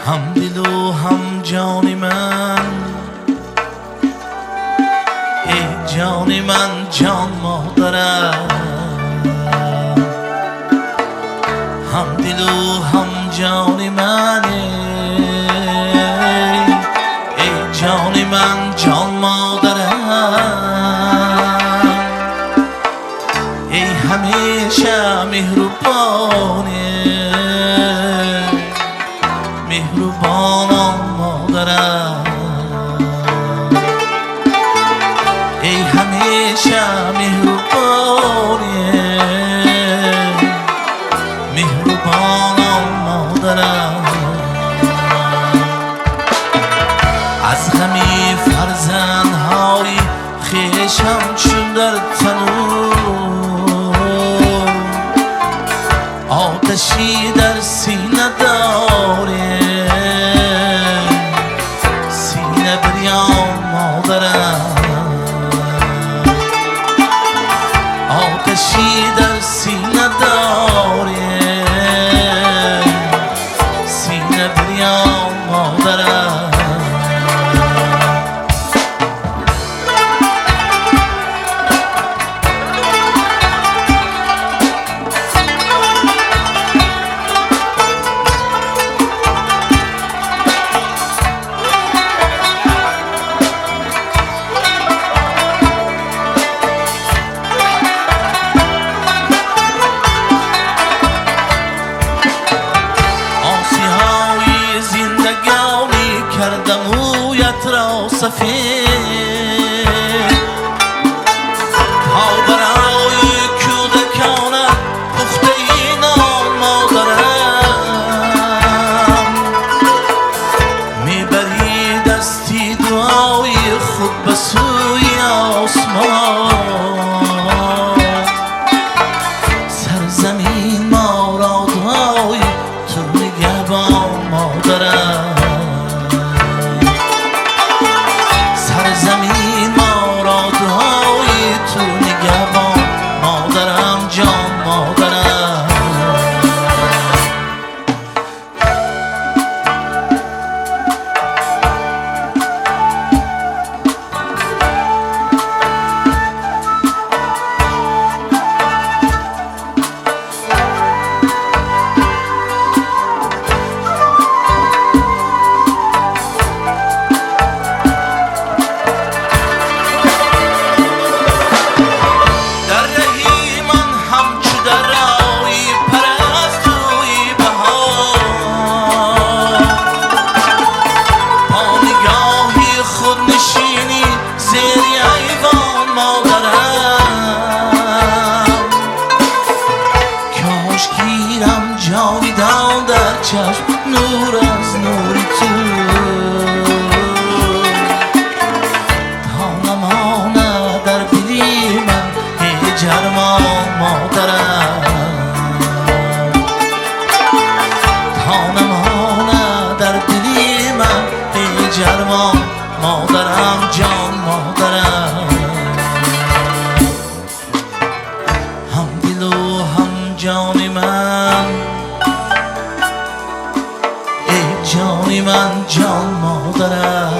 هم دل و هم جان من، ای جان من جان مادرم. هم دل و هم جان من، ای جان من جان مادرم. ای همیشه مهربانه مهربانم مادرم. ای همیشه مهربانه مهربانم مادرم. از غمی فرزندهای خویشم چون در تنور، آتشی در سینه داره، سینه بریان مادرم. آتشی در سینه داره، سینه بریان مادرم. کردم رویت را سفید تا برای کودکانت پخته این نان مادرم. میبری دستی دعای خود به سوی آسمان، سرزمین ما را دعای تو نگهبان مادرم. زمین ما را دعای تو نگهبان مادرم جان مادرم. جاویدان در چشم نور از نوری تو، تا نمانه در دلی من هجرمان مادرم. تا نمانه در دلی من هجرمان مادرم جان مادرم. هم دل و هم جان من، جانی من جان مادرم.